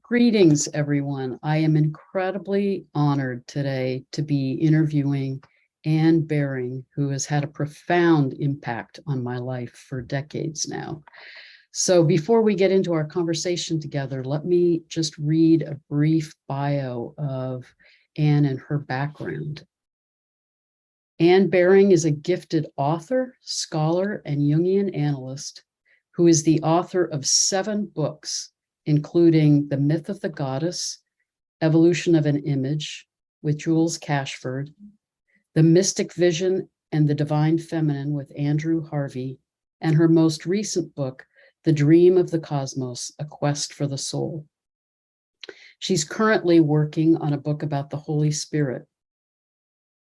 Greetings, everyone. I am incredibly honored today to be interviewing Anne Baring, who has had a profound impact on my life for decades now. So before we get into our conversation together, let me just read a brief bio of Anne and her background. Anne Baring is a gifted author, scholar, and Jungian analyst who is the author of 7 books, including The Myth of the Goddess, Evolution of an Image with Jules Cashford, The Mystic Vision and the Divine Feminine with Andrew Harvey, and her most recent book, The Dream of the Cosmos, A Quest for the Soul. She's currently working on a book about the Holy Spirit.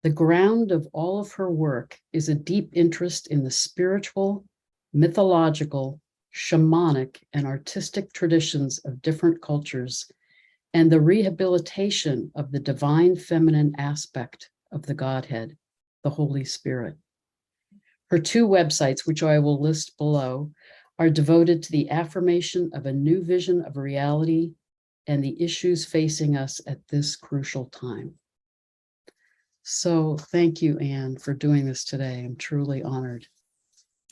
The ground of all of her work is a deep interest in the spiritual, mythological, shamanic, and artistic traditions of different cultures, and the rehabilitation of the divine feminine aspect of the Godhead, the Holy Spirit. Her 2 websites, which I will list below, are devoted to the affirmation of a new vision of reality and the issues facing us at this crucial time. So thank you, Anne, for doing this today. I'm truly honored.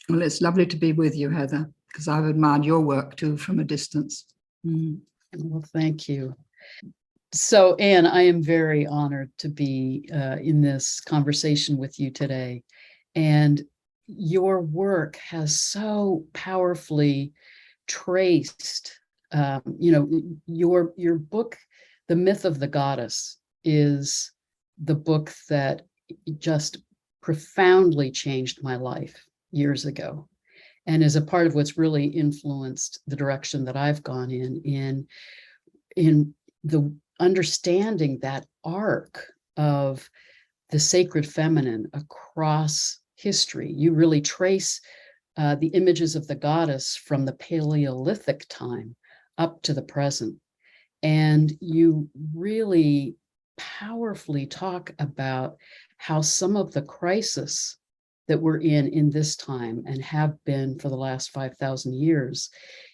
Well, it's lovely to be with you, Heather, because I've admired your work too from a distance. Well, thank you. So, Anne, I am very honored to be in this conversation with you today. And your work has so powerfully traced, your book, The Myth of the Goddess, is the book that just profoundly changed my life years ago, and is a part of what's really influenced the direction that I've gone in the understanding that arc of the sacred feminine across history. You really trace the images of the goddess from the Paleolithic time up to the present. And you really powerfully talk about how some of the crisis that we're in this time and have been for the last 5,000 years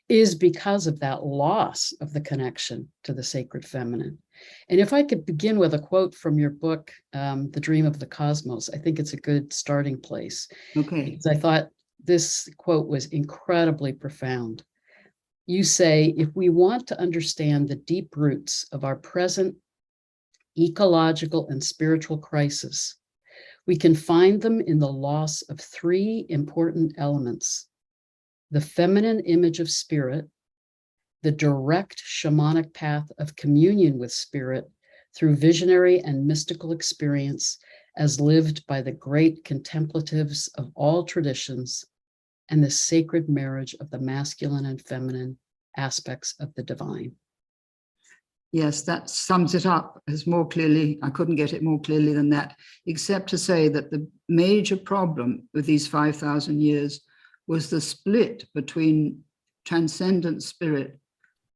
is because of that loss of the connection to the sacred feminine. And if I could begin with a quote from your book, The Dream of the Cosmos, I think it's a good starting place. Okay. Because I thought this quote was incredibly profound. You say, if we want to understand the deep roots of our present ecological and spiritual crisis, we can find them in the loss of 3 important elements: the feminine image of spirit, the direct shamanic path of communion with spirit through visionary and mystical experience as lived by the great contemplatives of all traditions, and the sacred marriage of the masculine and feminine aspects of the divine. Yes, that sums it up as more clearly. I couldn't get it more clearly than that, except to say that the major problem with these 5,000 years was the split between transcendent spirit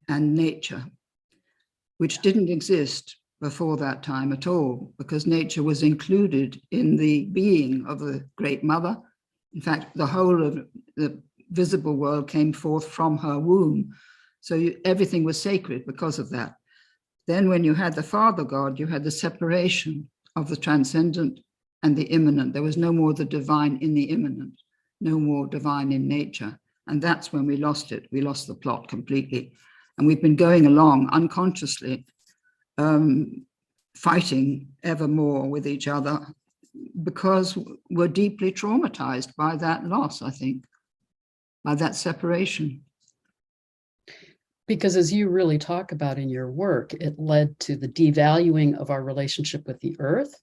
and nature, which didn't exist before that time at all, because nature was included in the being of the Great Mother. In fact, the whole of the visible world came forth from her womb. So everything was sacred because of that. Then when you had the Father God, you had the separation of the transcendent and the immanent. There was no more the divine in the immanent, no more divine in nature. And that's when we lost it. We lost the plot completely. And we've been going along unconsciously, fighting ever more with each other because we're deeply traumatized by that loss, I think, by that separation. Because as you really talk about in your work, it led to the devaluing of our relationship with the earth.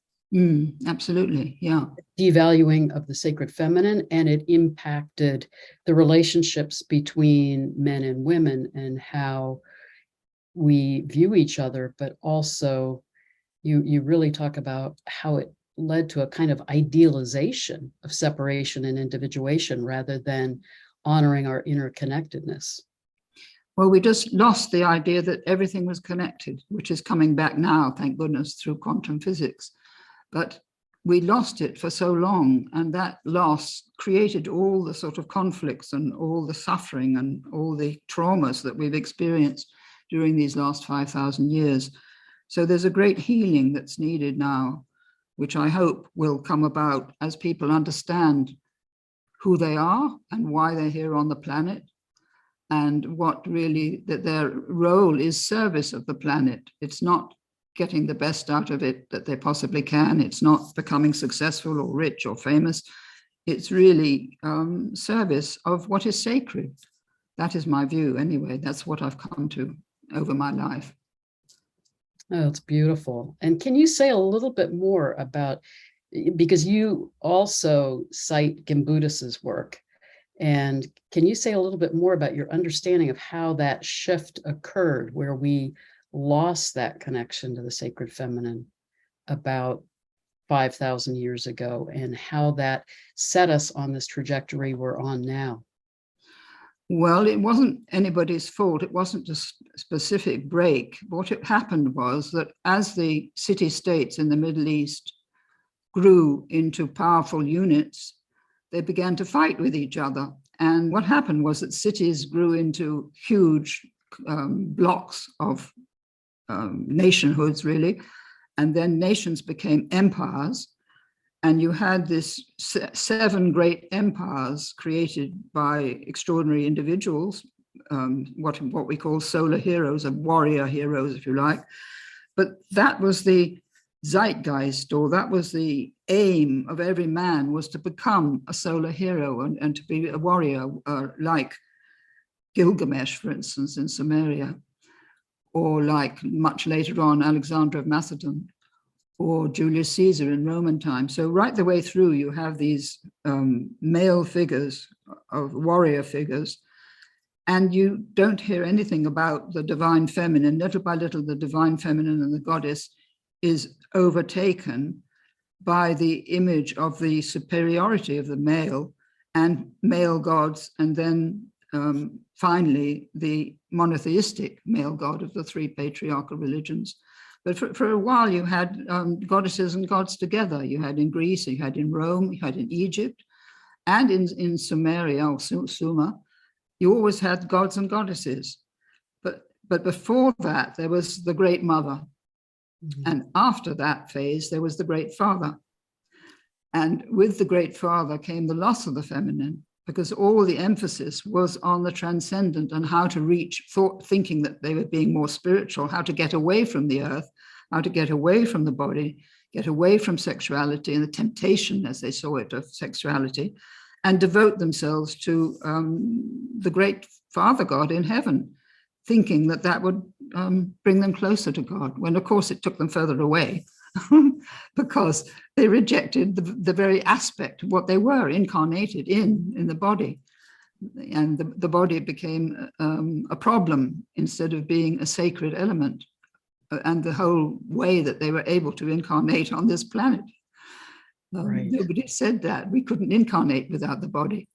Absolutely, yeah. Devaluing of the sacred feminine, and it impacted the relationships between men and women and how we view each other, but also you really talk about how it led to a kind of idealization of separation and individuation rather than honoring our interconnectedness. Well, we just lost the idea that everything was connected, which is coming back now, thank goodness, through quantum physics. But we lost it for so long, and that loss created all the sort of conflicts and all the suffering and all the traumas that we've experienced during these last 5,000 years. So there's a great healing that's needed now, which I hope will come about as people understand who they are and why they're here on the planet, and what really that their role is service of the planet. It's not getting the best out of it that they possibly can. It's not becoming successful or rich or famous. It's really service of what is sacred. That is my view anyway. That's what I've come to over my life. Oh, it's beautiful. And can you say a little bit more about, because you also cite Gimbutas's work, and can you say a little bit more about your understanding of how that shift occurred, where we lost that connection to the sacred feminine about 5,000 years ago, and how that set us on this trajectory we're on now? Well, it wasn't anybody's fault. It wasn't a specific break. What had happened was that as the city-states in the Middle East grew into powerful units, they began to fight with each other. And what happened was that cities grew into huge blocks of nationhoods, really. And then nations became empires. And you had this 7 great empires created by extraordinary individuals, what we call solar heroes, or warrior heroes, if you like. But that was the zeitgeist, or that was the aim of every man, was to become a solar hero and to be a warrior, like Gilgamesh, for instance, in Sumeria, or like much later on Alexander of Macedon, or Julius Caesar in Roman times. So right the way through, you have these male figures, of warrior figures, and you don't hear anything about the divine feminine. Little by little, the divine feminine and the goddess is overtaken by the image of the superiority of the male and male gods, and then finally the monotheistic male god of the 3 patriarchal religions. But for a while, you had goddesses and gods together. You had in Greece, you had in Rome, you had in Egypt, and in Sumeria or Sumer, you always had gods and goddesses. But before that, there was the Great Mother. Mm-hmm. And after that phase, there was the Great Father. And with the Great Father came the loss of the feminine, because all the emphasis was on the transcendent and how to reach thinking that they were being more spiritual, how to get away from the earth, how to get away from the body, get away from sexuality and the temptation, as they saw it, of sexuality, and devote themselves to the great Father God in heaven, thinking that that would bring them closer to God, when of course it took them further away. Because they rejected the very aspect of what they were incarnated in the body. And the body became a problem instead of being a sacred element, and the whole way that they were able to incarnate on this planet. Right. Nobody said that. We couldn't incarnate without the body.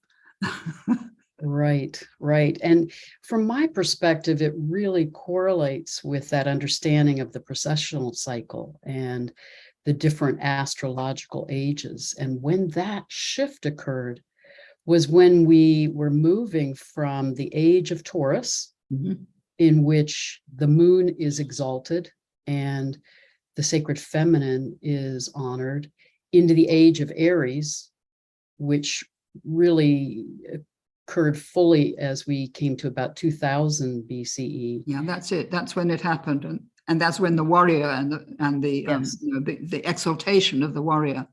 Right, right. And from my perspective, it really correlates with that understanding of the precessional cycle and the different astrological ages. And when that shift occurred was when we were moving from the age of Taurus, mm-hmm. in which the moon is exalted and the sacred feminine is honored, into the age of Aries, which really occurred fully as we came to about 2000 BCE. Yeah, that's it. That's when it happened, and that's when the warrior and the yes. The exaltation of the warrior.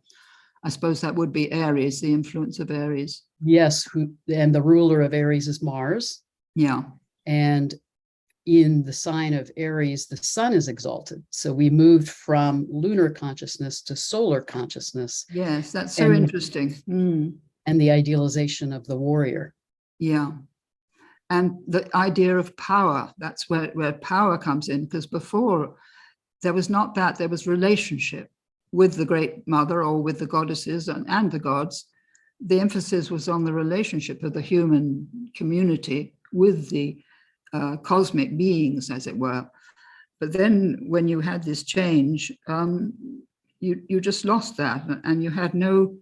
I suppose that would be Aries, the influence of Aries. Yes, and the ruler of Aries is Mars. Yeah, and in the sign of Aries, the sun is exalted. So we moved from lunar consciousness to solar consciousness. Yes, that's so interesting. And the idealization of the warrior. Yeah. And the idea of power, that's where power comes in, because before there was not that, there was relationship with the Great Mother or with the goddesses and the gods. The emphasis was on the relationship of the human community with the cosmic beings, as it were. But then when you had this change, you just lost that, and you had no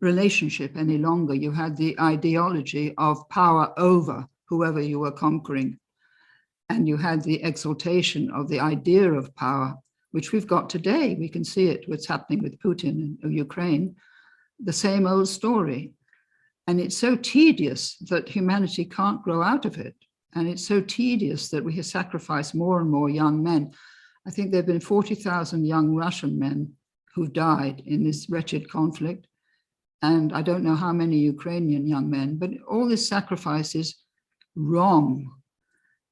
relationship any longer. You had the ideology of power over whoever you were conquering. and you had the exaltation of the idea of power, which we've got today. We can see it, what's happening with Putin in Ukraine, the same old story. And it's so tedious that humanity can't grow out of it. And it's so tedious that we have sacrificed more and more young men. I think there have been 40,000 young Russian men who've died in this wretched conflict. And I don't know how many Ukrainian young men, but all this sacrifice is wrong.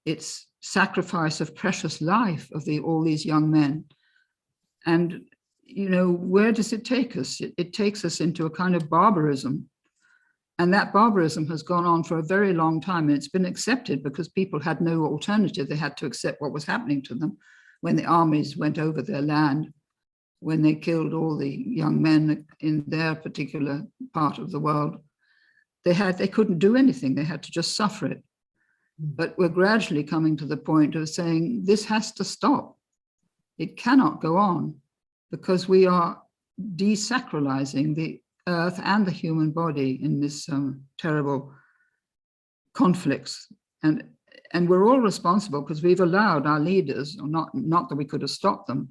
It's sacrifice of precious life of all these young men. And, you know, where does it take us? It takes us into a kind of barbarism. And that barbarism has gone on for a very long time, and it's been accepted because people had no alternative. They had to accept what was happening to them when the armies went over their land, when they killed all the young men in their particular part of the world. They couldn't do anything. They had to just suffer it. But we're gradually coming to the point of saying this has to stop. It cannot go on because we are desacralizing the earth and the human body in this terrible conflicts. And we're all responsible because we've allowed our leaders, or not that we could have stopped them,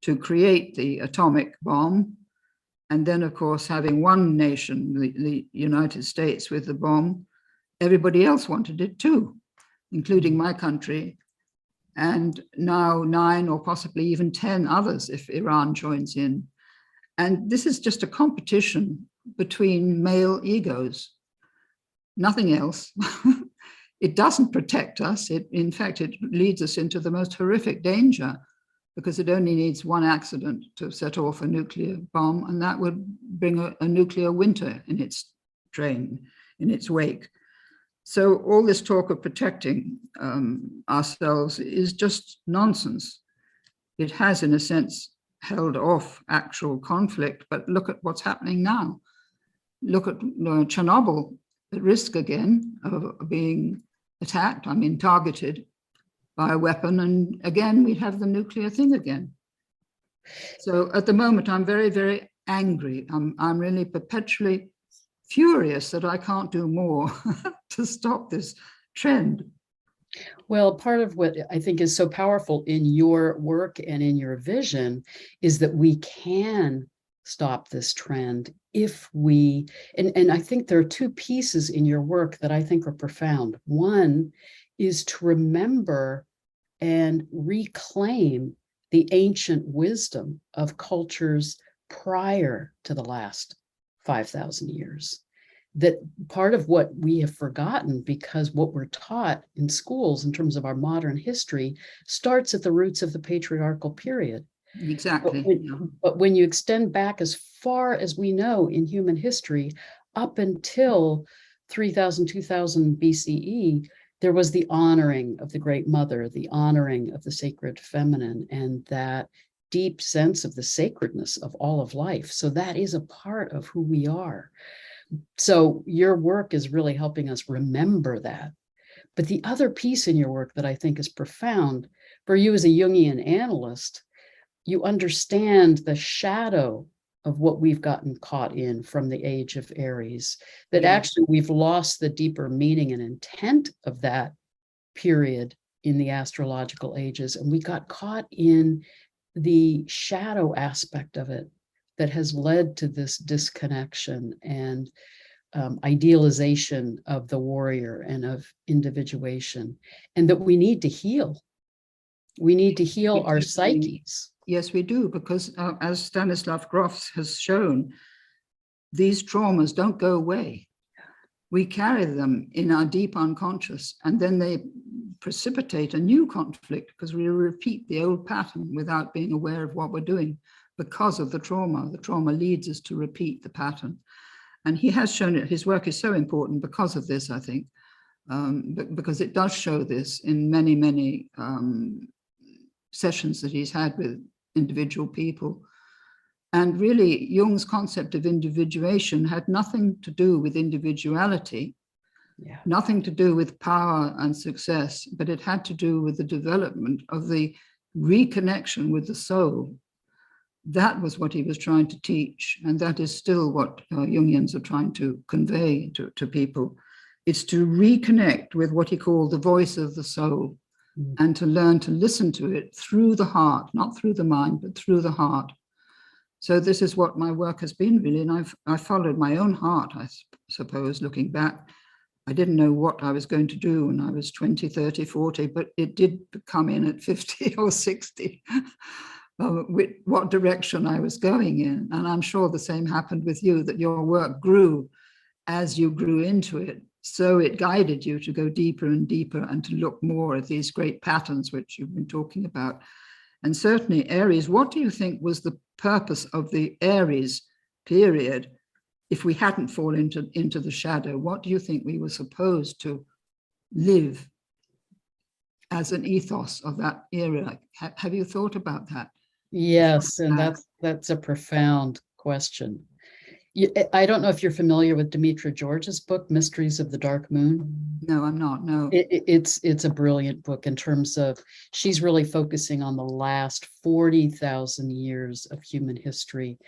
to create the atomic bomb. And then, of course, having one nation, the United States, with the bomb, everybody else wanted it too, including my country, and now 9 or possibly even 10 others if Iran joins in. And this is just a competition between male egos, nothing else. It doesn't protect us. In fact, it leads us into the most horrific danger, because it only needs one accident to set off a nuclear bomb, and that would bring a nuclear winter in its train, in its wake. So all this talk of protecting ourselves is just nonsense. It has, in a sense, held off actual conflict, but look at what's happening now. Look at Chernobyl at risk again of being attacked, targeted by a weapon, and again, we'd have the nuclear thing again. So at the moment, I'm very, very angry. I'm really perpetually furious that I can't do more to stop this trend. Well, part of what I think is so powerful in your work and in your vision is that we can stop this trend if we, and I think there are two pieces in your work that I think are profound. One is to remember and reclaim the ancient wisdom of cultures prior to the last 5,000 years. That part of what we have forgotten, because what we're taught in schools in terms of our modern history starts at the roots of the patriarchal period. Exactly. But when you extend back as far as we know in human history, up until 3000, 2000 BCE, there was the honoring of the Great Mother, the honoring of the sacred feminine, and that deep sense of the sacredness of all of life. So that is a part of who we are. So your work is really helping us remember that. But the other piece in your work that I think is profound, for you as a Jungian analyst, you understand the shadow of what we've gotten caught in from the Age of Aries, that actually we've lost the deeper meaning and intent of that period in the astrological ages, and we got caught in the shadow aspect of it that has led to this disconnection and idealization of the warrior and of individuation, and that we need to heal. We need to heal our psyches. Yes, we do, because as Stanislav Grof has shown, these traumas don't go away. We carry them in our deep unconscious, and then they precipitate a new conflict because we repeat the old pattern without being aware of what we're doing because of the trauma. The trauma leads us to repeat the pattern. And he has shown it. His work is so important because of this, I think, because it does show this in many, many sessions that he's had with individual people. And really, Jung's concept of individuation had nothing to do with individuality, nothing to do with power and success, but it had to do with the development of the reconnection with the soul. That was what he was trying to teach, and that is still what Jungians are trying to convey to people. It's to reconnect with what he called the voice of the soul, and to learn to listen to it through the heart, not through the mind, but through the heart. So this is what my work has been, really. And I followed my own heart, I suppose, looking back. I didn't know what I was going to do when I was 20, 30, 40, but it did come in at 50 or 60, with what direction I was going in. And I'm sure the same happened with you, that your work grew as you grew into it. So it guided you to go deeper and deeper and to look more at these great patterns which you've been talking about. And certainly Aries, what do you think was the purpose of the Aries period? If we hadn't fallen into the shadow, what do you think we were supposed to live as an ethos of that era? Have you thought about that? Yes, and that's a profound question. I don't know if you're familiar with Demetra George's book, Mysteries of the Dark Moon. No, I'm not, no. It's a brilliant book in terms of, she's really focusing on the last 40,000 years of human history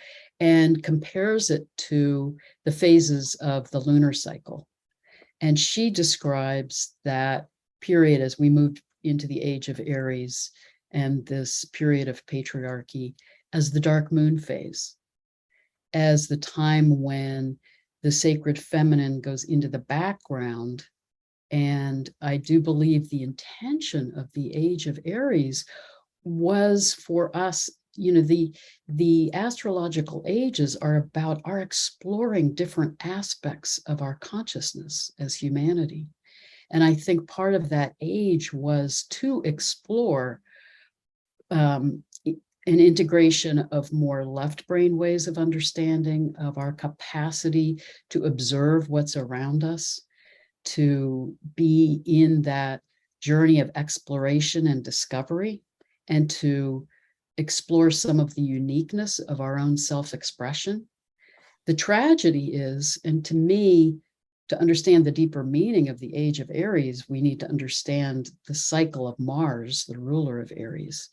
and compares it to the phases of the lunar cycle. And she describes that period as we moved into the Age of Aries and this period of patriarchy as the dark moon phase, as the time when the sacred feminine goes into the background. And I do believe the intention of the Age of Aries was for us, you know, the astrological ages are about our exploring different aspects of our consciousness as humanity. And I think part of that age was to explore an integration of more left brain ways of understanding, of our capacity to observe what's around us, to be in that journey of exploration and discovery, and to explore some of the uniqueness of our own self-expression. The tragedy is, and to me, to understand the deeper meaning of the Age of Aries, we need to understand the cycle of Mars, the ruler of Aries.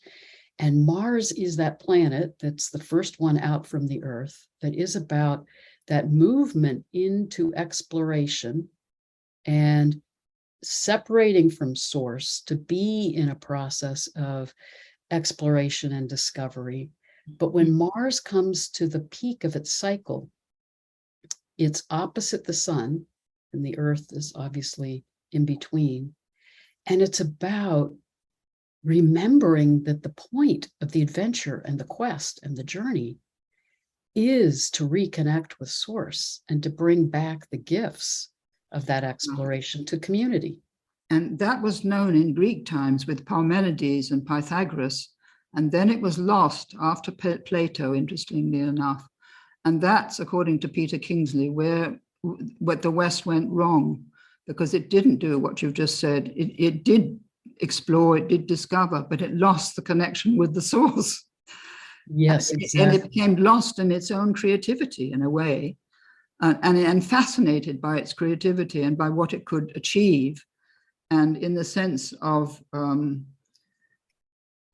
And Mars is that planet that's the first one out from the Earth, that is about that movement into exploration and separating from source to be in a process of exploration and discovery. But when Mars comes to the peak of its cycle, it's opposite the sun, and the Earth is obviously in between. And it's about remembering that the point of the adventure and the quest and the journey is to reconnect with source and to bring back the gifts of that exploration to community. And that was known in Greek times with Parmenides and Pythagoras. And then it was lost after Plato, interestingly enough. And that's, according to Peter Kingsley, where the West went wrong, because it didn't do what you've just said. It did explore, it did discover, but it lost the connection with the source. Yes, exactly. And it became lost in its own creativity in a way, and fascinated by its creativity and by what it could achieve. And in the sense of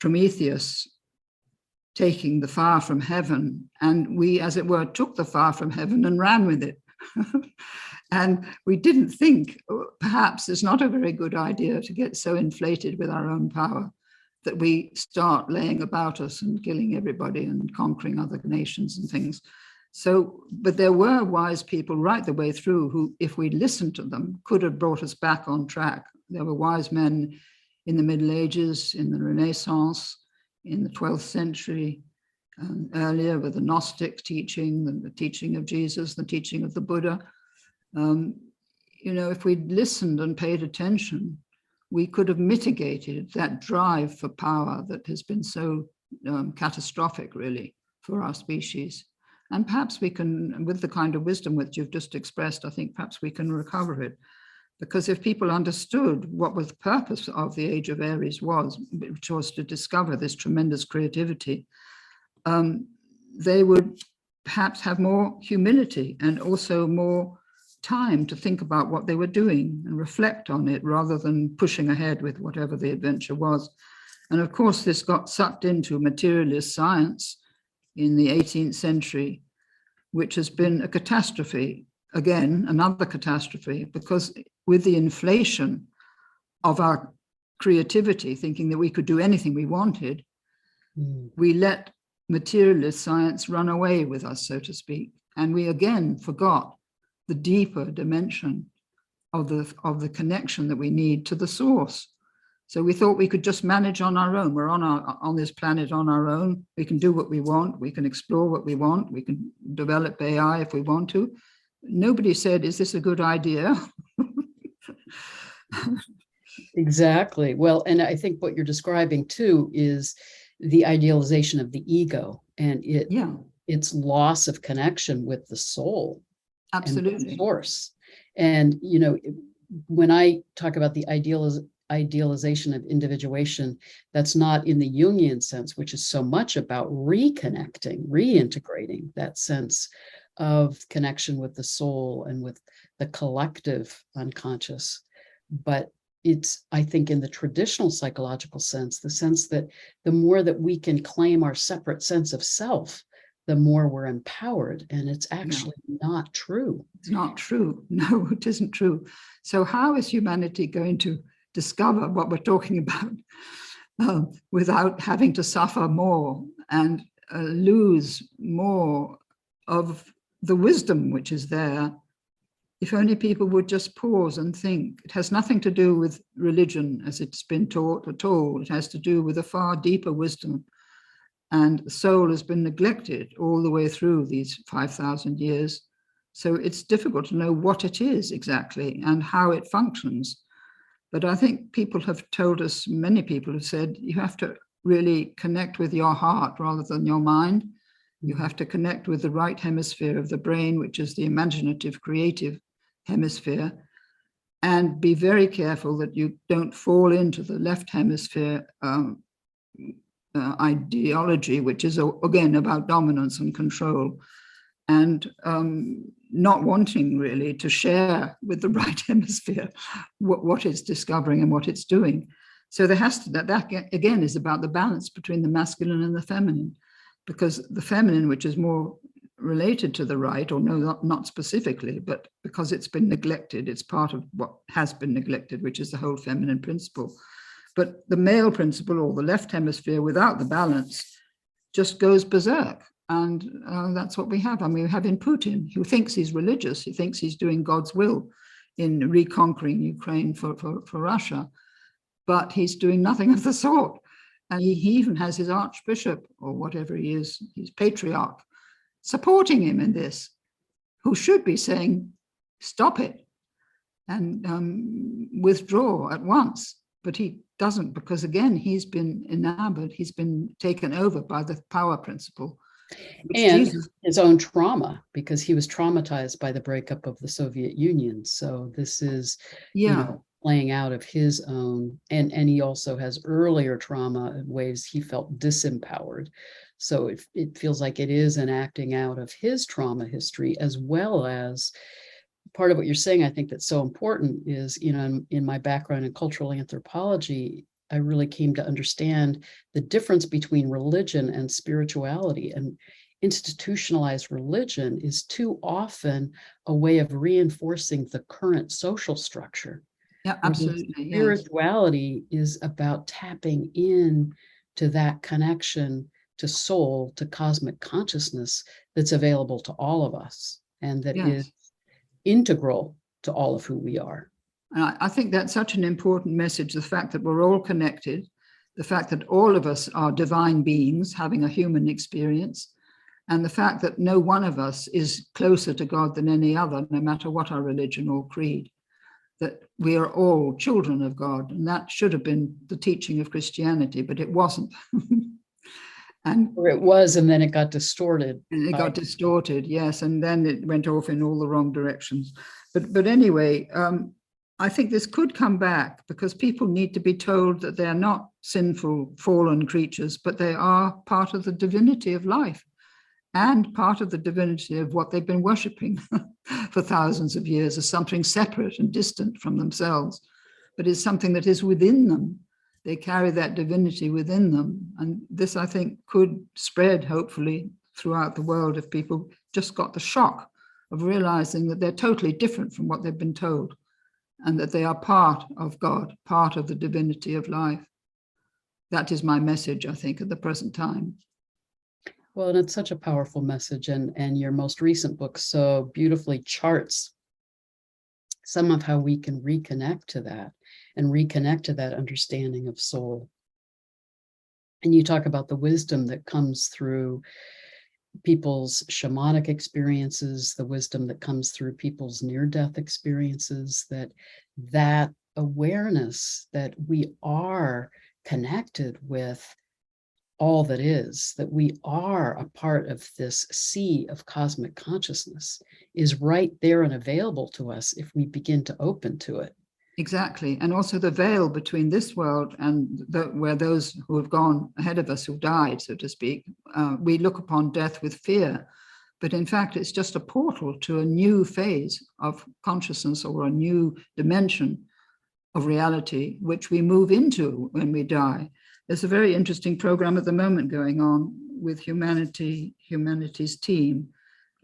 Prometheus taking the fire from heaven, and we, as it were, took the fire from heaven and ran with it. And we didn't think, perhaps it's not a very good idea to get so inflated with our own power that we start laying about us and killing everybody and conquering other nations and things. So, but there were wise people right the way through who, if we listened to them, could have brought us back on track. There were wise men in the Middle Ages, in the Renaissance, in the 12th century, earlier with the Gnostic teaching, the teaching of Jesus, the teaching of the Buddha. You know, if we'd listened and paid attention, we could have mitigated that drive for power that has been so catastrophic, really, for our species. And perhaps we can, with the kind of wisdom which you've just expressed, I think perhaps we can recover it. Because if people understood what was the purpose of the Age of Aries was, which was to discover this tremendous creativity, they would perhaps have more humility and also more time to think about what they were doing and reflect on it rather than pushing ahead with whatever the adventure was. And of course, this got sucked into materialist science in the 18th century, which has been a catastrophe. Again, another catastrophe, because with the inflation of our creativity, thinking that we could do anything we wanted, Mm. we let materialist science run away with us, so to speak. And we again forgot the deeper dimension of the connection that we need to the source. So we thought we could just manage on our own. We're on this planet on our own. We can do what we want. We can explore what we want. We can develop AI if we want to. Nobody said, is this a good idea? Exactly. Well, and I think what you're describing too is the idealization of the ego and its loss of connection with the soul. Absolutely. And the source. And, you know, when I talk about the idealization of individuation, that's not in the Jungian sense, which is so much about reconnecting, reintegrating that sense of connection with the soul and with the collective unconscious. But it's, I think, in the traditional psychological sense, the sense that the more that we can claim our separate sense of self, the more we're empowered. And it's actually not true. It's not true. No, it isn't true. So how is humanity going to discover what we're talking about without having to suffer more and lose more of the wisdom which is there? If only people would just pause and think. It has nothing to do with religion as it's been taught at all. It has to do with a far deeper wisdom. And the soul has been neglected all the way through these 5,000 years. So it's difficult to know what it is exactly and how it functions. But I think people have told us, many people have said, you have to really connect with your heart rather than your mind. You have to connect with the right hemisphere of the brain, which is the imaginative, creative hemisphere, and be very careful that you don't fall into the left hemisphere ideology, which is again about dominance and control, and not wanting really to share with the right hemisphere what it's discovering and what it's doing. So there has to, that again is about the balance between the masculine and the feminine, because the feminine, which is more related to the right, or no, not specifically, but because it's been neglected, it's part of what has been neglected, which is the whole feminine principle. But the male principle, or the left hemisphere, without the balance, just goes berserk. And that's what we have. I mean, we have in Putin, who thinks he's religious. He thinks he's doing God's will in reconquering Ukraine for Russia. But he's doing nothing of the sort. And he even has his archbishop, or whatever he is, his patriarch, supporting him in this, who should be saying, stop it and withdraw at once. But he doesn't, because again, he's been enamored, he's been taken over by the power principle. And his own trauma, because he was traumatized by the breakup of the Soviet Union. So this is, you know, playing out of his own, and he also has earlier trauma in ways he felt disempowered. So it feels like it is an acting out of his trauma history, as well as part of what you're saying. I think that's so important is, you know, in my background in cultural anthropology, I really came to understand the difference between religion and spirituality. And institutionalized religion is too often a way of reinforcing the current social structure. Yeah, absolutely. Spirituality is about tapping in to that connection to soul, to cosmic consciousness that's available to all of us, and that is integral to all of who we are. And I think that's such an important message, the fact that we're all connected, the fact that all of us are divine beings having a human experience, and the fact that no one of us is closer to God than any other, no matter what our religion or creed, that we are all children of God. And that should have been the teaching of Christianity, but it wasn't. Or it was, and then it got distorted. And it got distorted, yes, and then it went off in all the wrong directions. But anyway, I think this could come back, because people need to be told that they're not sinful, fallen creatures, but they are part of the divinity of life and part of the divinity of what they've been worshipping for thousands of years as something separate and distant from themselves, but is something that is within them. They carry that divinity within them. And this, I think, could spread, hopefully, throughout the world if people just got the shock of realizing that they're totally different from what they've been told. and that they are part of God, part of the divinity of life. That is my message, I think, at the present time. Well, and it's such a powerful message, and your most recent book so beautifully charts some of how we can reconnect to that and reconnect to that understanding of soul. And you talk about the wisdom that comes through people's shamanic experiences, the wisdom that comes through people's near-death experiences, that awareness that we are connected with all that is, that we are a part of this sea of cosmic consciousness is right there and available to us if we begin to open to it. Exactly. And also the veil between this world and where those who have gone ahead of us, who died, so to speak, we look upon death with fear. But in fact, it's just a portal to a new phase of consciousness or a new dimension of reality, which we move into when we die. There's a very interesting program at the moment going on with Humanity's team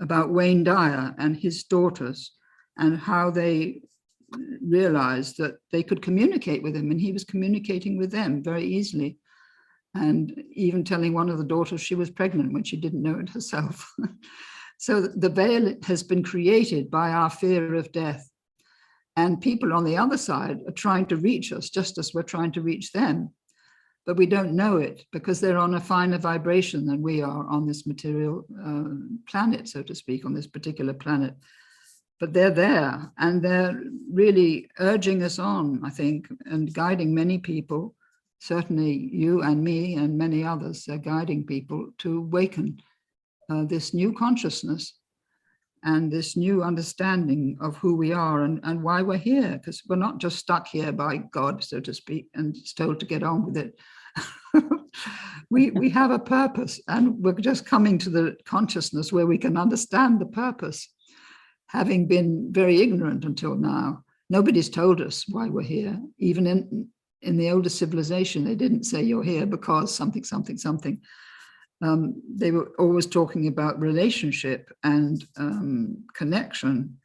about Wayne Dyer and his daughters and how they realized that they could communicate with him, and he was communicating with them very easily, and even telling one of the daughters she was pregnant when she didn't know it herself. So the veil has been created by our fear of death, and people on the other side are trying to reach us just as we're trying to reach them, but we don't know it because they're on a finer vibration than we are on this material planet, so to speak, on this particular planet. But they're there, and they're really urging us on, I think, and guiding many people, certainly you and me and many others. They're guiding people to awaken this new consciousness and this new understanding of who we are and why we're here, because we're not just stuck here by God, so to speak, and it's told to get on with it. We have a purpose, and we're just coming to the consciousness where we can understand the purpose. Having been very ignorant until now, nobody's told us why we're here. Even in the older civilization, they didn't say you're here because something, something, something. They were always talking about relationship and connection,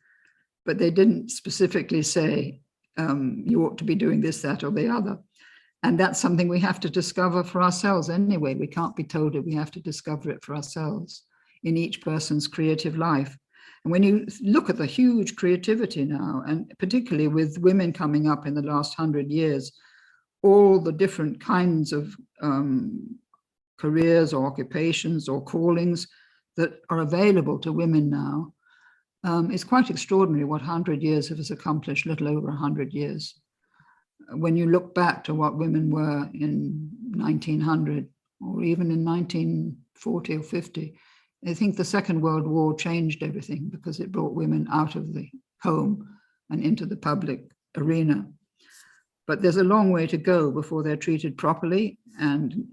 but they didn't specifically say you ought to be doing this, that, or the other. And that's something we have to discover for ourselves anyway. We can't be told it. We have to discover it for ourselves in each person's creative life. And when you look at the huge creativity now, and particularly with women coming up in the last 100 years, all the different kinds of careers or occupations or callings that are available to women now, it's quite extraordinary what 100 years has accomplished, little over 100 years. When you look back to what women were in 1900 or even in 1940 or 50, I think the Second World War changed everything because it brought women out of the home and into the public arena. But there's a long way to go before they're treated properly and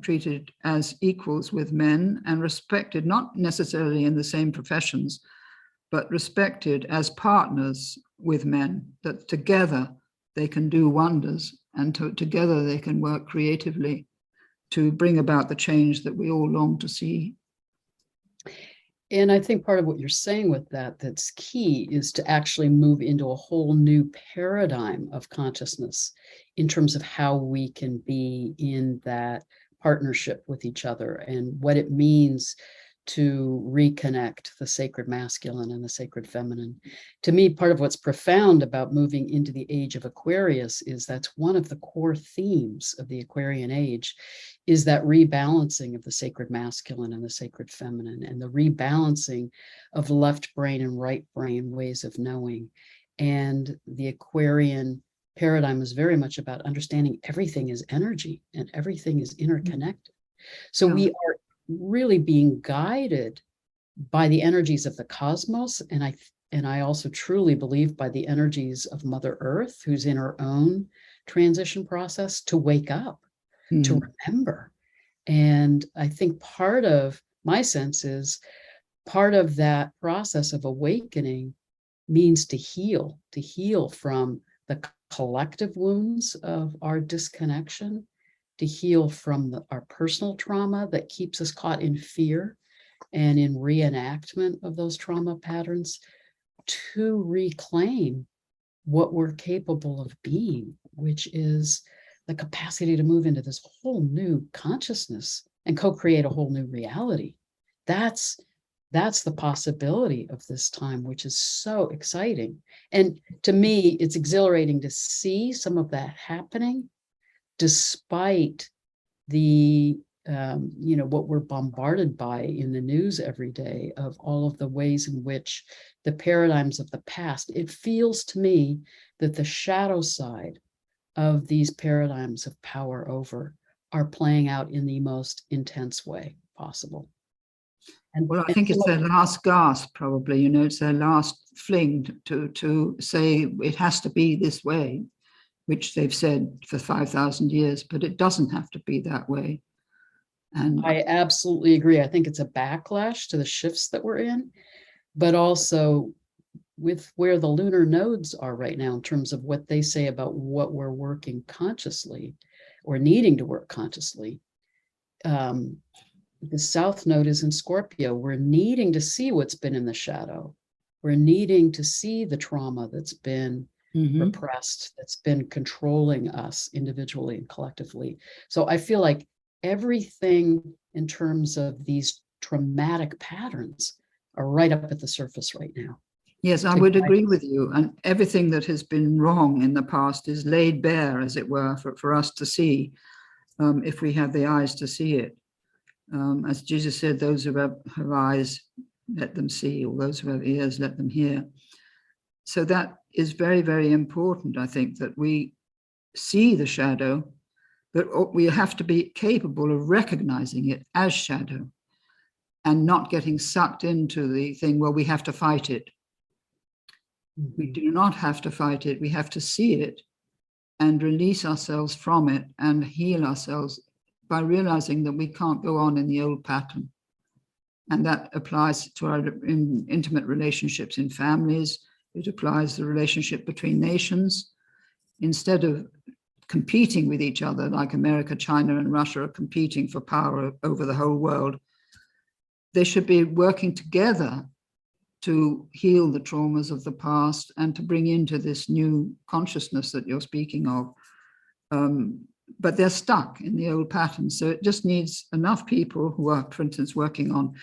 treated as equals with men and respected, not necessarily in the same professions, but respected as partners with men, that together they can do wonders and together they can work creatively to bring about the change that we all long to see. And I think part of what you're saying with that's key is to actually move into a whole new paradigm of consciousness in terms of how we can be in that partnership with each other and what it means to reconnect the sacred masculine and the sacred feminine. To me, part of what's profound about moving into the age of Aquarius is that's one of the core themes of the Aquarian age is that rebalancing of the sacred masculine and the sacred feminine and the rebalancing of left brain and right brain ways of knowing. And the Aquarian paradigm is very much about understanding everything is energy and everything is interconnected. So we are really being guided by the energies of the cosmos, and I also truly believe by the energies of Mother Earth, who's in her own transition process, to wake up, to remember. And I think part of my sense is part of that process of awakening means to heal from the collective wounds of our disconnection, to heal from our personal trauma that keeps us caught in fear and in reenactment of those trauma patterns, to reclaim what we're capable of being, which is the capacity to move into this whole new consciousness and co-create a whole new reality. That's the possibility of this time, which is so exciting. And to me, it's exhilarating to see some of that happening, despite the what we're bombarded by in the news every day of all of the ways in which the paradigms of the past. It feels to me that the shadow side of these paradigms of power over are playing out in the most intense way possible. Well, I think it's their last gasp, probably. It's their last fling to say it has to be this way, which they've said for 5,000 years, but it doesn't have to be that way. And I absolutely agree. I think it's a backlash to the shifts that we're in, but also with where the lunar nodes are right now in terms of what they say about what we're working consciously or needing to work consciously. The South Node is in Scorpio. We're needing to see what's been in the shadow. We're needing to see the trauma that's been repressed, that's been controlling us individually and collectively. So I feel like everything in terms of these traumatic patterns are right up at the surface right now. Yes, I would agree with you. And everything that has been wrong in the past is laid bare, as it were, for us to see, if we have the eyes to see it. As Jesus said, those who have eyes, let them see, or those who have ears, let them hear. So that is very, very important, I think, that we see the shadow, but we have to be capable of recognizing it as shadow and not getting sucked into the thing, well, we have to fight it. We do not have to fight it. We have to see it and release ourselves from it and heal ourselves by realizing that we can't go on in the old pattern. And that applies to our intimate relationships in families. It applies to the relationship between nations. Instead of competing with each other, like America, China, and Russia are competing for power over the whole world, they should be working together to heal the traumas of the past and to bring into this new consciousness that you're speaking of. But they're stuck in the old patterns. So it just needs enough people who are, for instance, working on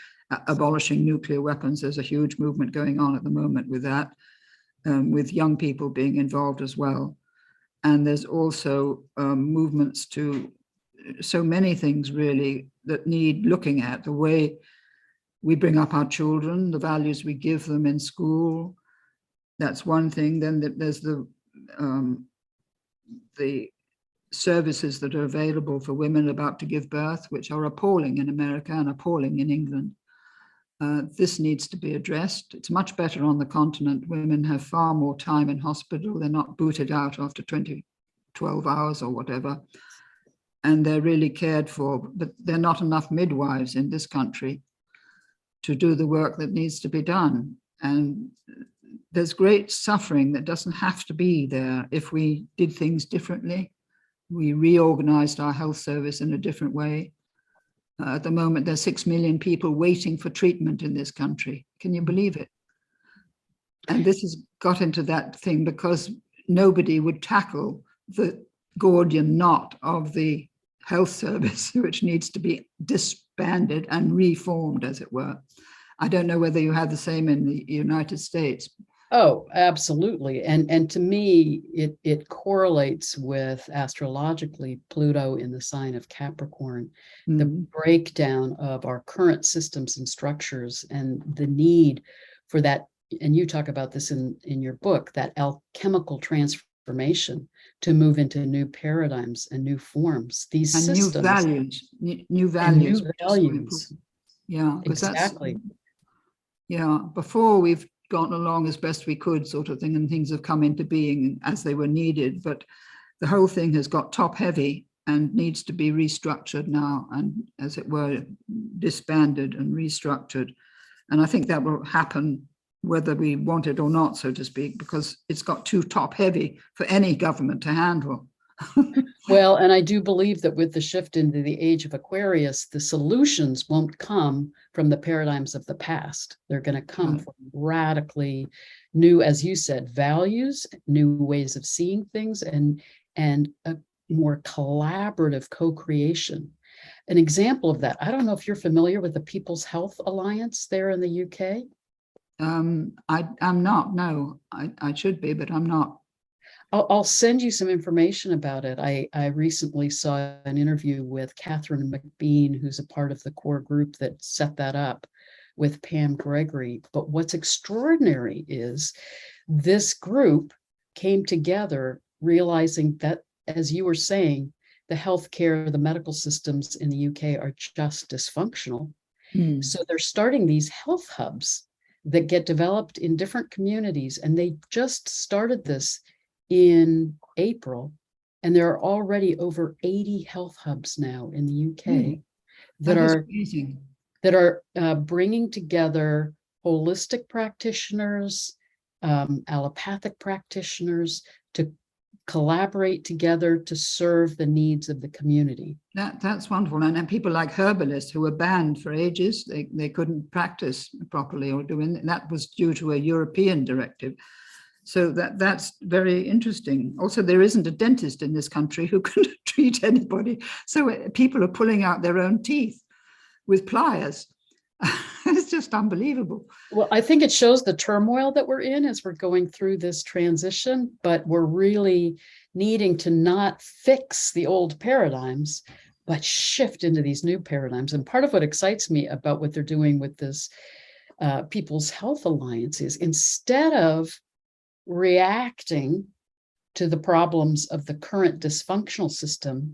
abolishing nuclear weapons. There's a huge movement going on at the moment with that, with young people being involved as well. And there's also movements to so many things really that need looking at: the way we bring up our children, the values we give them in school. That's one thing. Then there's the services that are available for women about to give birth, which are appalling in America and appalling in England. This needs to be addressed. It's much better on the continent. Women have far more time in hospital. They're not booted out after 12 hours or whatever. And they're really cared for, but there are not enough midwives in this country to do the work that needs to be done. And there's great suffering that doesn't have to be there if we did things differently. We reorganized our health service in a different way. At the moment, there's 6 million people waiting for treatment in this country. Can you believe it? And this has got into that thing because nobody would tackle the Gordian knot of the health service, which needs to be disbanded and reformed, as it were. I don't know whether you have the same in the United States. Oh, absolutely. And to me, it correlates with astrologically Pluto in the sign of Capricorn, the breakdown of our current systems and structures and the need for that. And you talk about this in your book, that alchemical transformation to move into new paradigms and new forms. These and systems. New values. New values. Yeah, because exactly. Before we've gotten along as best we could, sort of thing, and things have come into being as they were needed, but the whole thing has got top heavy and needs to be restructured now and, as it were, disbanded and restructured. And I think that will happen whether we want it or not, so to speak, because it's got too top heavy for any government to handle. Well, and I do believe that with the shift into the age of Aquarius, the solutions won't come from the paradigms of the past. They're going to come from radically new, as you said, values, new ways of seeing things, and a more collaborative co-creation. An example of that, I don't know if you're familiar with the People's Health Alliance there in the UK. I'm not, no, I should be, but I'm not. I'll send you some information about it. I recently saw an interview with Catherine McBean, who's a part of the core group that set that up with Pam Gregory. But what's extraordinary is this group came together realizing that, as you were saying, the healthcare, the medical systems in the UK are just dysfunctional. So they're starting these health hubs that get developed in different communities. And they just started this in April, and there are already over 80 health hubs now in the UK that are bringing together holistic practitioners, allopathic practitioners to collaborate together to serve the needs of the community. That's wonderful. And then people like herbalists who were banned for ages, they couldn't practice properly or doing that was due to a European directive. So that's very interesting. Also, there isn't a dentist in this country who can treat anybody. So people are pulling out their own teeth with pliers. It's just unbelievable. Well, I think it shows the turmoil that we're in as we're going through this transition, but we're really needing to not fix the old paradigms, but shift into these new paradigms. And part of what excites me about what they're doing with this People's Health Alliance is, instead of reacting to the problems of the current dysfunctional system,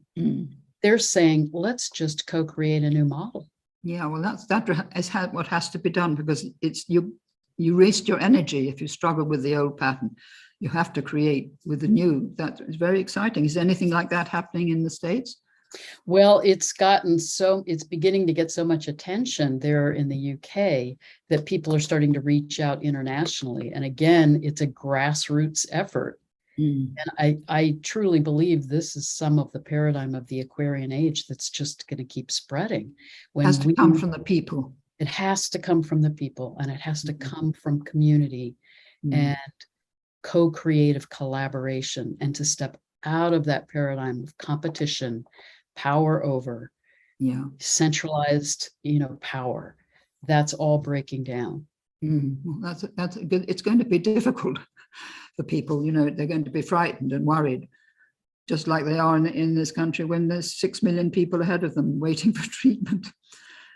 they're saying, let's just co-create a new model. Yeah, well, that is what has to be done, because it's you waste your energy if you struggle with the old pattern. You have to create with the new. That is very exciting. Is anything like that happening in the States? Well, it's beginning to get so much attention there in the UK that people are starting to reach out internationally. And again, it's a grassroots effort. And I truly believe this is some of the paradigm of the Aquarian Age that's just going to keep spreading. It has to come from the people. It has to come from the people, and it has to come from community and co-creative collaboration, and to step out of that paradigm of competition, power over, centralized, power. That's all breaking down. Well, that's good. It's going to be difficult for people. They're going to be frightened and worried, just like they are in this country when there's 6 million people ahead of them waiting for treatment.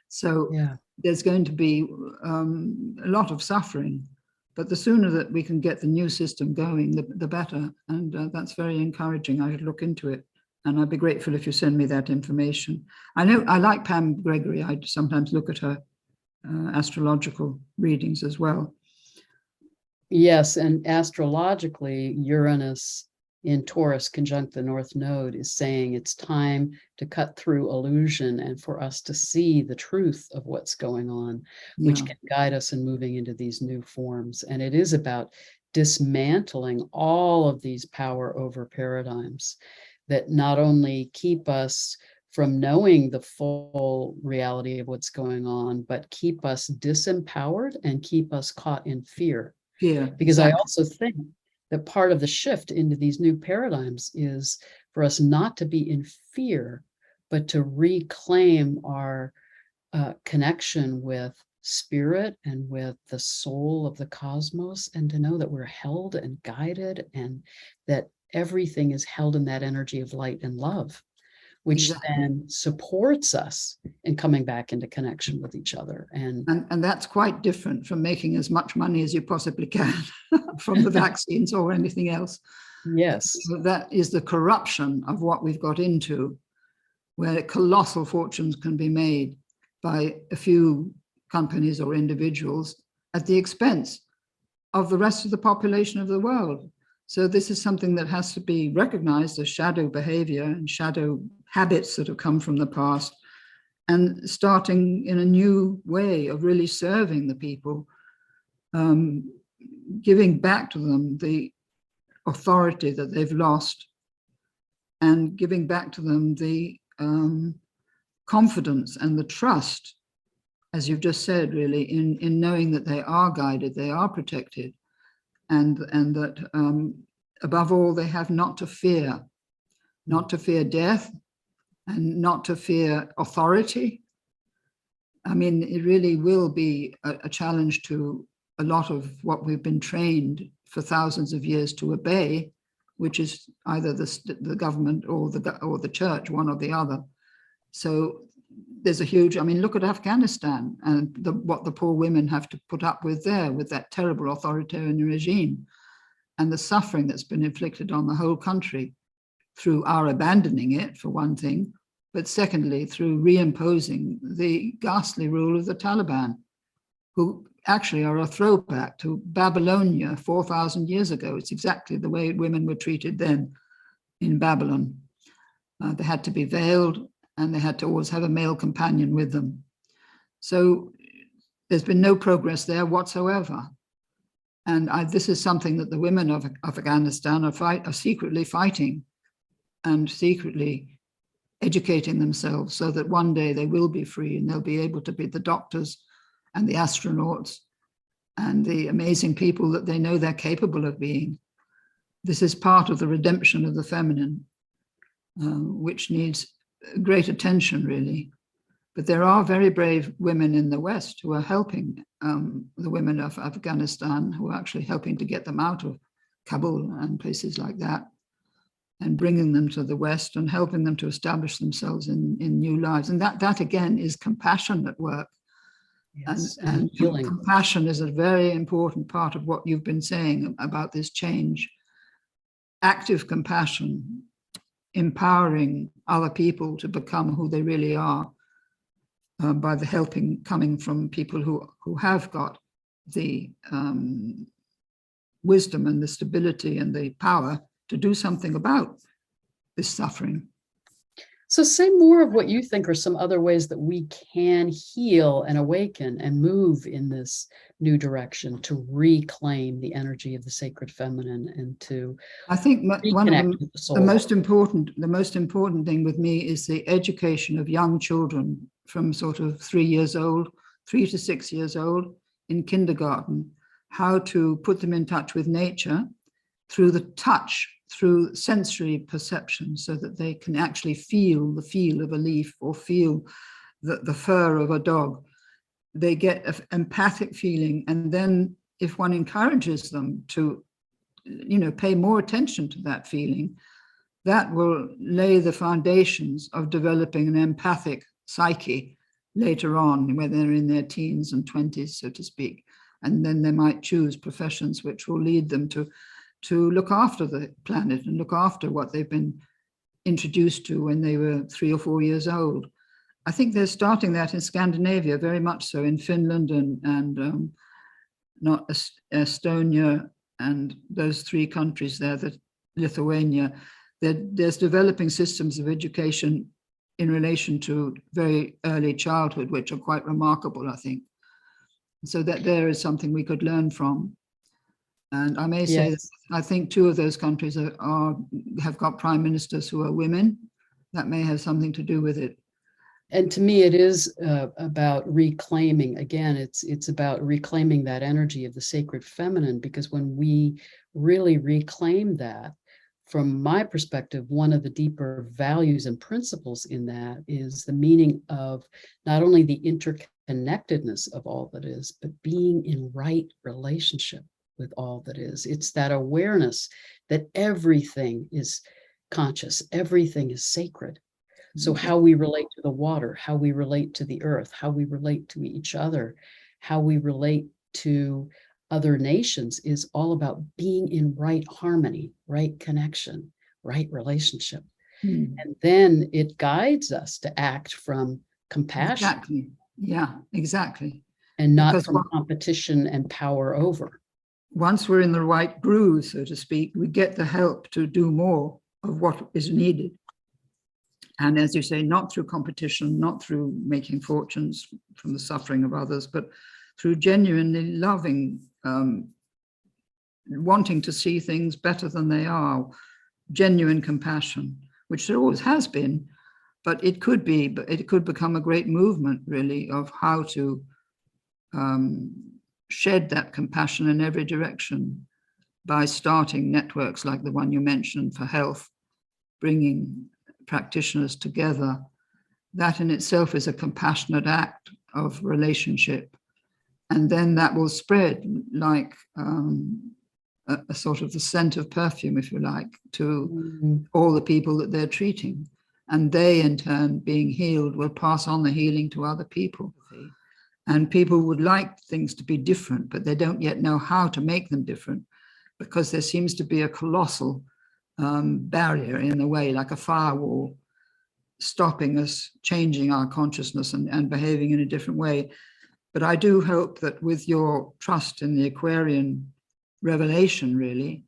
So there's going to be a lot of suffering. But the sooner that we can get the new system going, the better. And that's very encouraging. I should look into it. And I'd be grateful if you send me that information. I know I like Pam Gregory. I sometimes look at her astrological readings as well. Yes, and astrologically, Uranus in Taurus conjunct the North Node is saying it's time to cut through illusion and for us to see the truth of what's going on, which can guide us in moving into these new forms. And it is about dismantling all of these power over paradigms that not only keep us from knowing the full reality of what's going on, but keep us disempowered and keep us caught in fear. Because I also think that part of the shift into these new paradigms is for us not to be in fear, but to reclaim our connection with spirit and with the soul of the cosmos, and to know that we're held and guided, and that everything is held in that energy of light and love, which then supports us in coming back into connection with each other. And that's quite different from making as much money as you possibly can from the vaccines or anything else. Yes. So that is the corruption of what we've got into, where colossal fortunes can be made by a few companies or individuals at the expense of the rest of the population of the world. So this is something that has to be recognized as shadow behavior and shadow habits that have come from the past, and starting in a new way of really serving the people, giving back to them the authority that they've lost, and giving back to them the confidence and the trust, as you've just said, really, in knowing that they are guided, they are protected, and that above all, they have not to fear death, and not to fear authority. I mean, it really will be a challenge to a lot of what we've been trained for thousands of years to obey, which is either the government or the church, one or the other. So there's a huge, I mean, look at Afghanistan and what the poor women have to put up with there, with that terrible authoritarian regime, and the suffering that's been inflicted on the whole country through our abandoning it, for one thing, but secondly, through reimposing the ghastly rule of the Taliban, who actually are a throwback to Babylonia 4,000 years ago. It's exactly the way women were treated then in Babylon. They had to be veiled, and they had to always have a male companion with them. So there's been no progress there whatsoever. And this is something that the women of Afghanistan are secretly fighting and secretly educating themselves so that one day they will be free and they'll be able to be the doctors and the astronauts and the amazing people that they know they're capable of being. This is part of the redemption of the feminine, which needs great attention, really. But there are very brave women in the West who are helping the women of Afghanistan, who are actually helping to get them out of Kabul and places like that, and bringing them to the West and helping them to establish themselves in new lives. And that again is compassion at work. Yes, and compassion is a very important part of what you've been saying about this change. Active compassion, empowering other people to become who they really are, by the helping coming from people who have got the wisdom and the stability and the power to do something about this suffering. So say more of what you think are some other ways that we can heal and awaken and move in this new direction to reclaim the energy of the sacred feminine and to I think one of the most important thing with me is the education of young children from sort of 3 to 6 years old in kindergarten, how to put them in touch with nature through the touch, through sensory perception, so that they can actually feel the feel of a leaf or feel the fur of a dog. They get an empathic feeling. And then if one encourages them to, pay more attention to that feeling, that will lay the foundations of developing an empathic psyche later on, when they're in their teens and 20s, so to speak. And then they might choose professions which will lead them to look after the planet and look after what they've been introduced to when they were 3 or 4 years old. I think they're starting that in Scandinavia, very much so, in Finland and not Estonia and those 3 countries there, that Lithuania. There's developing systems of education in relation to very early childhood, which are quite remarkable, I think. So that there is something we could learn from. And I may say that I think 2 of those countries have got prime ministers who are women. That may have something to do with it. And to me, it is about reclaiming. Again, it's about reclaiming that energy of the sacred feminine, because when we really reclaim that, from my perspective, one of the deeper values and principles in that is the meaning of not only the interconnectedness of all that is, but being in right relationship with all that is. It's that awareness that everything is conscious, everything is sacred. So how we relate to the water, how we relate to the earth, how we relate to each other, how we relate to other nations is all about being in right harmony, right connection, right relationship. And then it guides us to act from compassion. Exactly. Yeah, exactly. And not from competition and power over. Once we're in the right groove, so to speak, we get the help to do more of what is needed. And as you say, not through competition, not through making fortunes from the suffering of others, but through genuinely loving, wanting to see things better than they are, genuine compassion, which there always has been, but it could become a great movement, really, of how to shed that compassion in every direction by starting networks like the one you mentioned for health, bringing practitioners together. That in itself is a compassionate act of relationship. And then that will spread like a sort of the scent of perfume, if you like, to all the people that they're treating. And they, in turn, being healed, will pass on the healing to other people. And people would like things to be different, but they don't yet know how to make them different, because there seems to be a colossal barrier in the way, like a firewall, stopping us changing our consciousness and behaving in a different way. But I do hope that with your trust in the Aquarian revelation, really,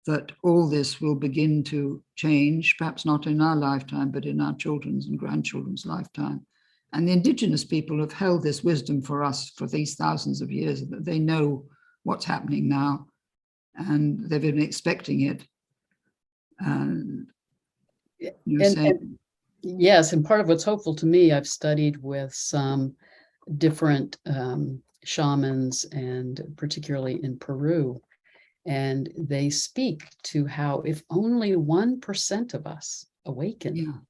that all this will begin to change, perhaps not in our lifetime, but in our children's and grandchildren's lifetime. And the indigenous people have held this wisdom for us for these thousands of years, that they know what's happening now, and they've been expecting it. And yes, and part of what's hopeful to me, I've studied with some different shamans, and particularly in Peru, and they speak to how if only 1% of us awaken,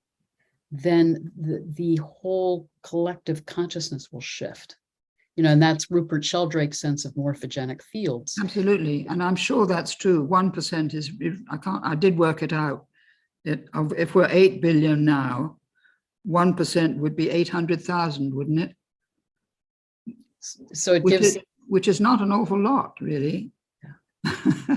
then the whole collective consciousness will shift. And that's Rupert Sheldrake's sense of morphogenic fields. Absolutely, and I'm sure that's true. 1% is, I did work it out. If we're 8 billion now, 1% would be 800,000, wouldn't it? So which is not an awful lot, really. Yeah.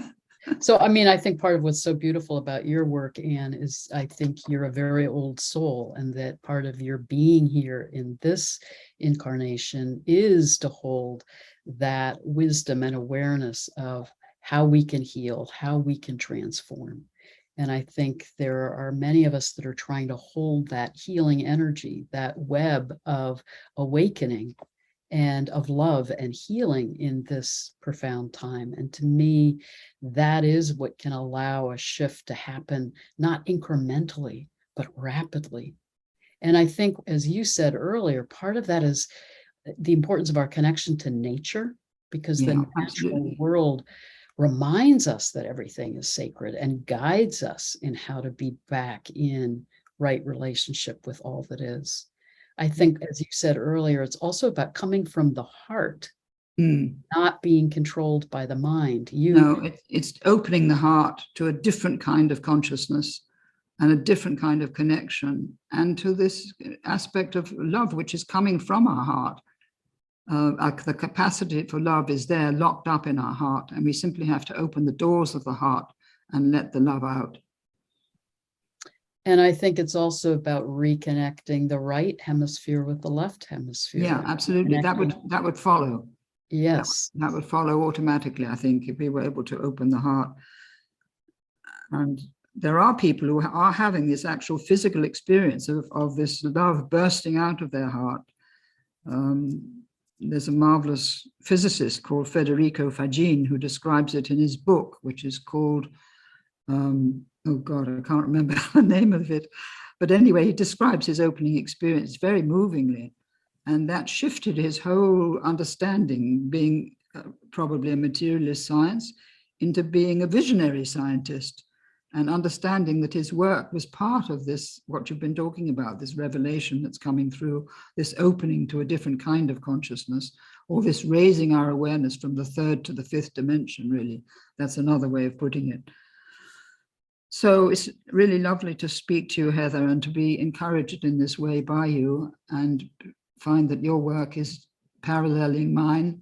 So, I mean, I think part of what's so beautiful about your work, Anne, is I think you're a very old soul, and that part of your being here in this incarnation is to hold that wisdom and awareness of how we can heal, how we can transform. And I think there are many of us that are trying to hold that healing energy, that web of awakening and of love and healing in this profound time. And to me, that is what can allow a shift to happen, not incrementally, but rapidly. And I think, as you said earlier, part of that is the importance of our connection to nature, because the natural world reminds us that everything is sacred and guides us in how to be back in right relationship with all that is. I think, as you said earlier, it's also about coming from the heart, not being controlled by the mind. It's opening the heart to a different kind of consciousness and a different kind of connection, and to this aspect of love, which is coming from our heart. The capacity for love is there, locked up in our heart, and we simply have to open the doors of the heart and let the love out. And I think it's also about reconnecting the right hemisphere with the left hemisphere. Yeah, absolutely. That would follow. Yes. That would follow automatically, I think, if we were able to open the heart. And there are people who are having this actual physical experience of this love bursting out of their heart. There's a marvelous physicist called Federico Fagin who describes it in his book, which is called, oh God, I can't remember the name of it. But anyway, he describes his opening experience very movingly. And that shifted his whole understanding, being probably a materialist science, into being a visionary scientist, and understanding that his work was part of this, what you've been talking about, this revelation that's coming through, this opening to a different kind of consciousness, or this raising our awareness from the third to the fifth dimension, really. That's another way of putting it. So it's really lovely to speak to you, Heather, and to be encouraged in this way by you, and find that your work is paralleling mine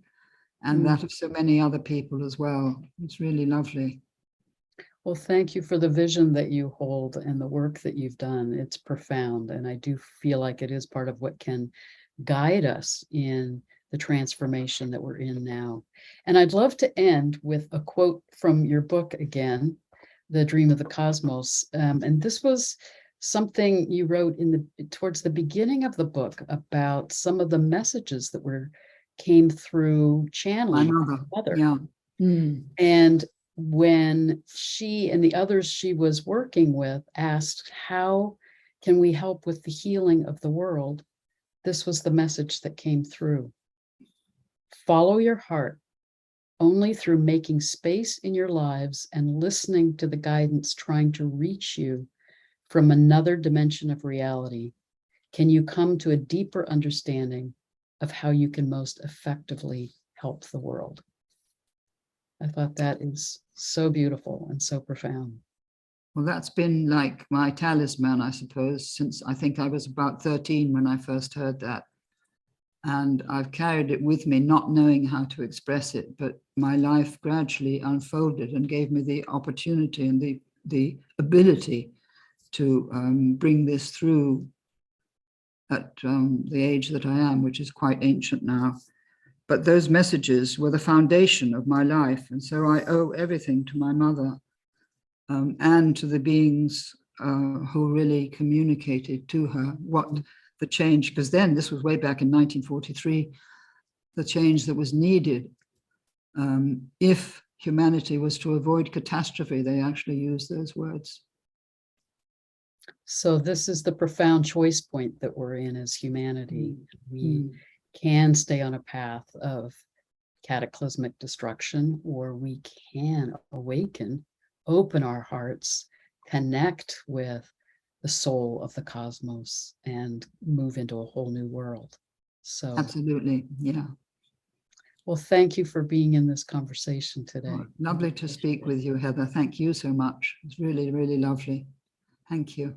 and that of so many other people as well. It's really lovely. Well, thank you for the vision that you hold and the work that you've done. It's profound, and I do feel like it is part of what can guide us in the transformation that we're in now. And I'd love to end with a quote from your book again, The Dream of the Cosmos. And this was something you wrote towards the beginning of the book about some of the messages that came through channeling my mother. Yeah. And when she and the others she was working with asked, how can we help with the healing of the world? This was the message that came through. Follow your heart. Only through making space in your lives and listening to the guidance trying to reach you from another dimension of reality can you come to a deeper understanding of how you can most effectively help the world. I thought that is so beautiful and so profound. Well, that's been like my talisman, I suppose, since I think I was about 13 when I first heard that. And I've carried it with me, not knowing how to express it, but my life gradually unfolded and gave me the opportunity and the ability to bring this through at the age that I am, which is quite ancient now. But those messages were the foundation of my life. And so I owe everything to my mother and to the beings who really communicated to her what the change, because then this was way back in 1943, the change that was needed if humanity was to avoid catastrophe. They actually used those words. So this is the profound choice point that we're in as humanity. We can stay on a path of cataclysmic destruction, or we can awaken, open our hearts, connect with the soul of the cosmos, and move into a whole new world. So absolutely, yeah. Well, thank you for being in this conversation today. Oh, lovely to speak with you, Heather. Thank you so much. It's really, really lovely. Thank you.